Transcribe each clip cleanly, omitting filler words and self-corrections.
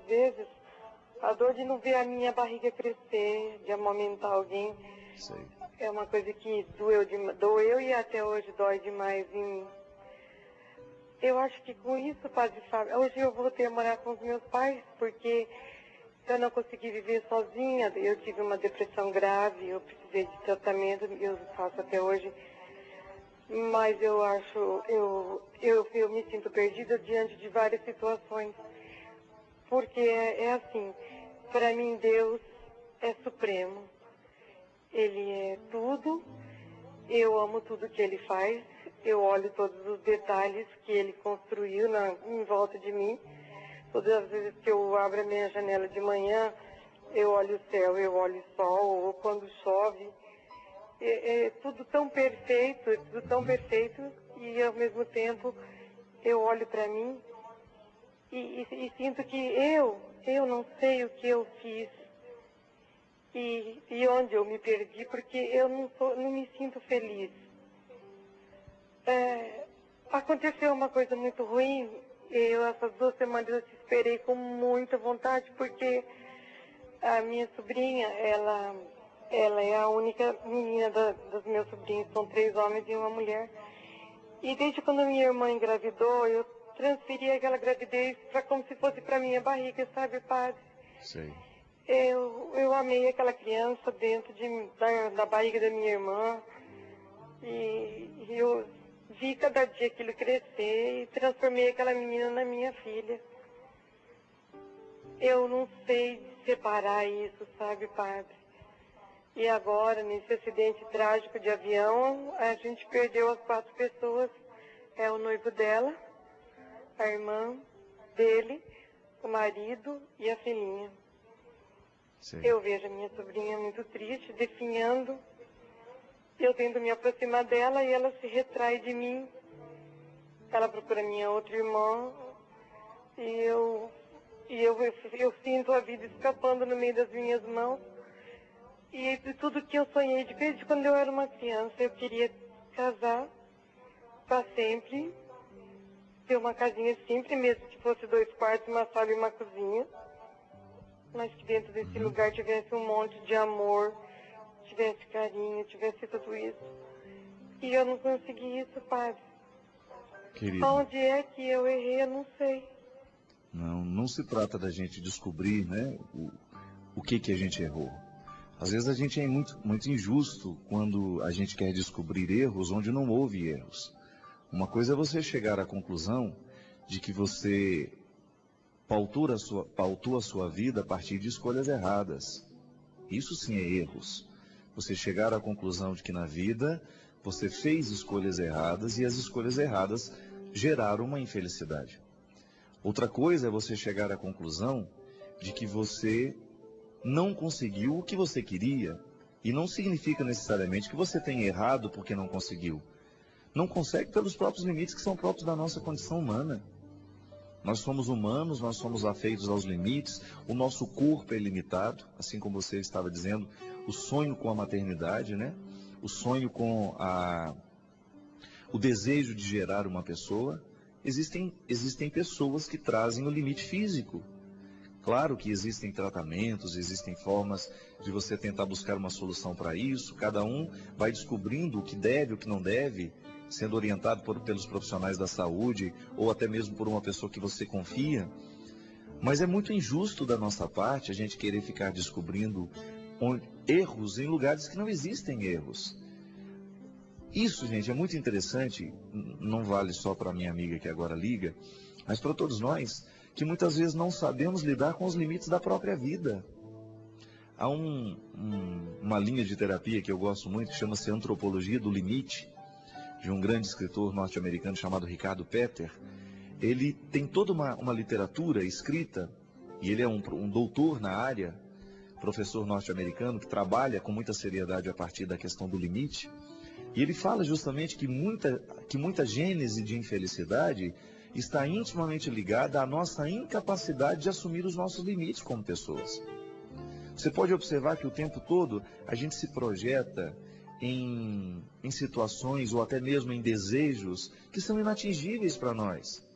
vezes, a dor de não ver a minha barriga crescer, de amamentar alguém, Sei. é uma coisa que doeu e até hoje dói demais em mim. Eu acho que com isso, Padre Fábio, hoje eu voltei a morar com os meus pais, porque eu não consegui viver sozinha, eu tive uma depressão grave, eu precisei de tratamento, eu faço até hoje. Mas eu acho, eu me sinto perdida diante de várias situações. Porque é assim, para mim Deus é supremo. Ele é tudo, eu amo tudo que Ele faz, eu olho todos os detalhes que Ele construiu em volta de mim. Todas as vezes que eu abro a minha janela de manhã, eu olho o céu, eu olho o sol, ou quando chove. É tudo tão perfeito, e ao mesmo tempo eu olho para mim e sinto que eu não sei o que eu fiz e onde eu me perdi, porque eu não me sinto feliz. Aconteceu uma coisa muito ruim, essas 2 semanas eu te esperei com muita vontade, porque a minha sobrinha, ela é a única menina dos meus sobrinhos, são 3 homens e uma mulher. E desde quando minha irmã engravidou, eu transferi aquela gravidez como se fosse para minha barriga, sabe, Padre? Sei. Eu amei aquela criança dentro da barriga da minha irmã. E eu vi cada dia aquilo crescer e transformei aquela menina na minha filha. Eu não sei separar isso, sabe, Padre? E agora, nesse acidente trágico de avião, a gente perdeu as 4 pessoas. É o noivo dela, a irmã dele, o marido e a filhinha. Sim. Eu vejo a minha sobrinha muito triste, definhando. Eu tento me aproximar dela e ela se retrai de mim. Ela procura minha outra irmã e eu sinto a vida escapando no meio das minhas mãos. E tudo que eu sonhei desde quando eu era uma criança, eu queria casar para sempre, ter uma casinha simples, mesmo que fosse 2 quartos, uma sala e uma cozinha, mas que dentro desse lugar tivesse um monte de amor, tivesse carinho, tivesse tudo isso. E eu não consegui isso, Padre. Querida, Onde é que eu errei, eu não sei. não se trata da gente descobrir, né, o que a gente errou. Às vezes a gente é muito injusto quando a gente quer descobrir erros onde não houve erros. Uma coisa é você chegar à conclusão de que você pautou a sua vida a partir de escolhas erradas. Isso sim é erros. Você chegar à conclusão de que na vida você fez escolhas erradas e as escolhas erradas geraram uma infelicidade. Outra coisa é você chegar à conclusão de que você não conseguiu o que você queria, e não significa necessariamente que você tenha errado porque não conseguiu. Não consegue pelos próprios limites que são próprios da nossa condição humana. Nós somos humanos, nós somos afeitos aos limites, o nosso corpo é limitado, assim como você estava dizendo, o sonho com a maternidade, né? O sonho com o desejo de gerar uma pessoa. Existem pessoas que trazem o limite físico. Claro que existem tratamentos, existem formas de você tentar buscar uma solução para isso. Cada um vai descobrindo o que deve, o que não deve, sendo orientado pelos profissionais da saúde ou até mesmo por uma pessoa que você confia. Mas é muito injusto da nossa parte a gente querer ficar descobrindo erros em lugares que não existem erros. Isso, gente, é muito interessante, não vale só para minha amiga que agora liga, mas para todos nós, que muitas vezes não sabemos lidar com os limites da própria vida. Há uma linha de terapia que eu gosto muito, que chama-se Antropologia do Limite, de um grande escritor norte-americano chamado Ricardo Peter. Ele tem toda uma literatura escrita, e ele é um doutor na área, professor norte-americano, que trabalha com muita seriedade a partir da questão do limite. E ele fala justamente que muita gênese de infelicidade está intimamente ligada à nossa incapacidade de assumir os nossos limites como pessoas. Você pode observar que o tempo todo a gente se projeta em situações ou até mesmo em desejos que são inatingíveis para nós.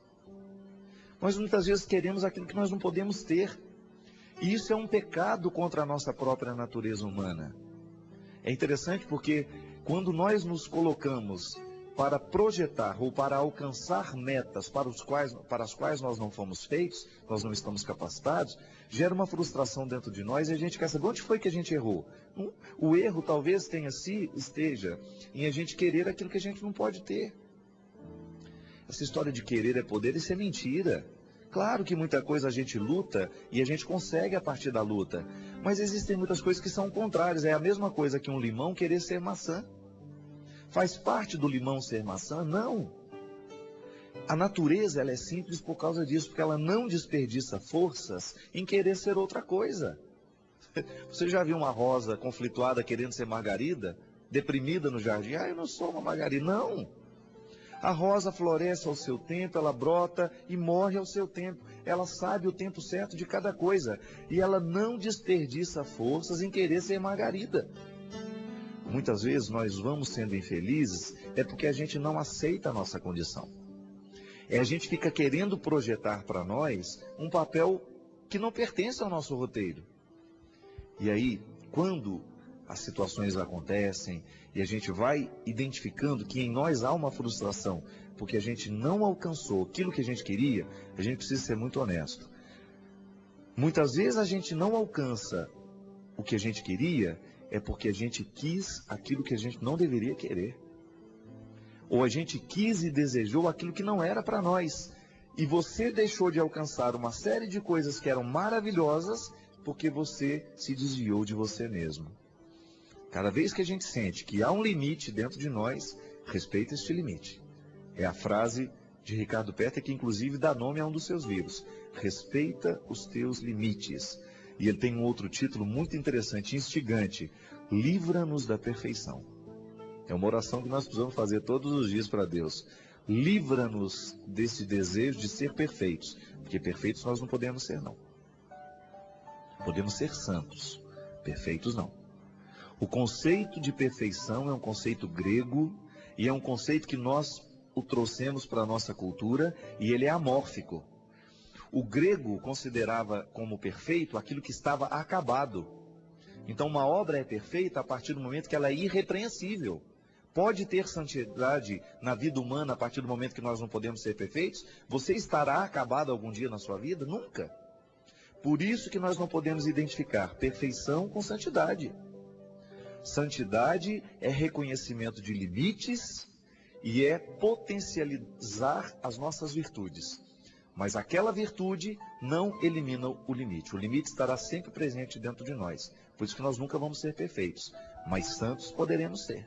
Nós muitas vezes queremos aquilo que nós não podemos ter. E isso é um pecado contra a nossa própria natureza humana. É interessante porque quando nós nos colocamos para projetar ou para alcançar metas para as quais nós não fomos feitos, nós não estamos capacitados, gera uma frustração dentro de nós e a gente quer saber onde foi que a gente errou. O erro talvez esteja em a gente querer aquilo que a gente não pode ter. Essa história de querer é poder, isso é mentira. Claro que muita coisa a gente luta e a gente consegue a partir da luta, mas existem muitas coisas que são contrárias. É a mesma coisa que um limão querer ser maçã. Faz parte do limão ser maçã? Não. A natureza ela é simples por causa disso, porque ela não desperdiça forças em querer ser outra coisa. Você já viu uma rosa conflituada querendo ser margarida? Deprimida no jardim? Eu não sou uma margarida. Não. A rosa floresce ao seu tempo, ela brota e morre ao seu tempo. Ela sabe o tempo certo de cada coisa. E ela não desperdiça forças em querer ser margarida. Muitas vezes nós vamos sendo infelizes é porque a gente não aceita a nossa condição. A gente fica querendo projetar para nós um papel que não pertence ao nosso roteiro. E aí, quando as situações acontecem e a gente vai identificando que em nós há uma frustração porque a gente não alcançou aquilo que a gente queria, a gente precisa ser muito honesto. Muitas vezes a gente não alcança o que a gente queria é porque a gente quis aquilo que a gente não deveria querer. Ou a gente quis e desejou aquilo que não era para nós. E você deixou de alcançar uma série de coisas que eram maravilhosas porque você se desviou de você mesmo. Cada vez que a gente sente que há um limite dentro de nós, respeita este limite. É a frase de Ricardo Petter que inclusive dá nome a um dos seus livros. Respeita os teus limites. E ele tem um outro título muito interessante, instigante. Livra-nos da perfeição. É uma oração que nós precisamos fazer todos os dias para Deus. Livra-nos desse desejo de ser perfeitos. Porque perfeitos nós não podemos ser, não. Podemos ser santos. Perfeitos, não. O conceito de perfeição é um conceito grego e é um conceito que nós o trouxemos para a nossa cultura e ele é amórfico. O grego considerava como perfeito aquilo que estava acabado. Então uma obra é perfeita a partir do momento que ela é irrepreensível. Pode ter santidade na vida humana a partir do momento que nós não podemos ser perfeitos? Você estará acabado algum dia na sua vida? Nunca. Por isso que nós não podemos identificar perfeição com santidade. Santidade é reconhecimento de limites e é potencializar as nossas virtudes. Mas aquela virtude não elimina o limite. O limite estará sempre presente dentro de nós. Por isso que nós nunca vamos ser perfeitos. Mas santos poderemos ser.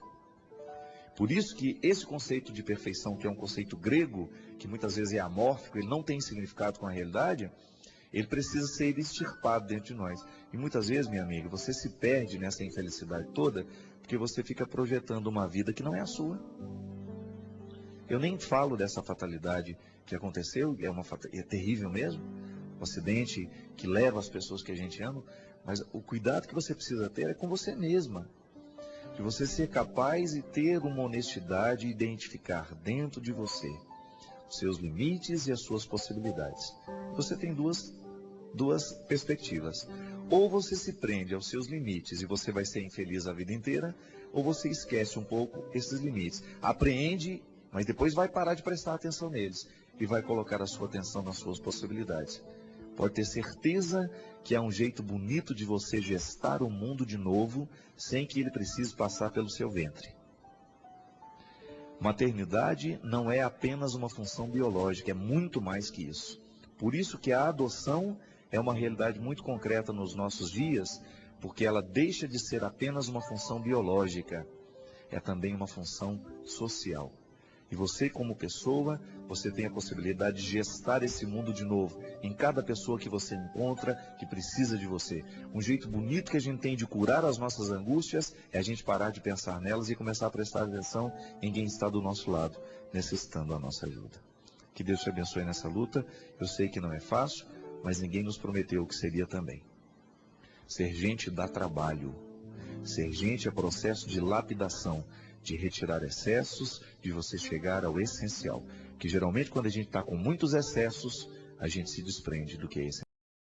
Por isso que esse conceito de perfeição, que é um conceito grego, que muitas vezes é amórfico, ele não tem significado com a realidade, ele precisa ser extirpado dentro de nós. E muitas vezes, minha amiga, você se perde nessa infelicidade toda, porque você fica projetando uma vida que não é a sua. Eu nem falo dessa fatalidade que aconteceu, é terrível mesmo, um acidente que leva as pessoas que a gente ama, mas o cuidado que você precisa ter é com você mesma. De você ser capaz de ter uma honestidade e identificar dentro de você os seus limites e as suas possibilidades. Você tem duas perspectivas. Ou você se prende aos seus limites e você vai ser infeliz a vida inteira, ou você esquece um pouco esses limites. Apreende, mas depois vai parar de prestar atenção neles e vai colocar a sua atenção nas suas possibilidades. Pode ter certeza que é um jeito bonito de você gestar o mundo de novo, sem que ele precise passar pelo seu ventre. Maternidade não é apenas uma função biológica, é muito mais que isso. Por isso que a adoção é uma realidade muito concreta nos nossos dias, porque ela deixa de ser apenas uma função biológica, é também uma função social. E você, como pessoa, você tem a possibilidade de gestar esse mundo de novo, em cada pessoa que você encontra, que precisa de você. Um jeito bonito que a gente tem de curar as nossas angústias é a gente parar de pensar nelas e começar a prestar atenção em quem está do nosso lado, necessitando da nossa ajuda. Que Deus te abençoe nessa luta. Eu sei que não é fácil, mas ninguém nos prometeu que seria também. Ser gente dá trabalho. Ser gente é processo de lapidação, de retirar excessos, de você chegar ao essencial. Que geralmente quando a gente está com muitos excessos, a gente se desprende do que é essencial.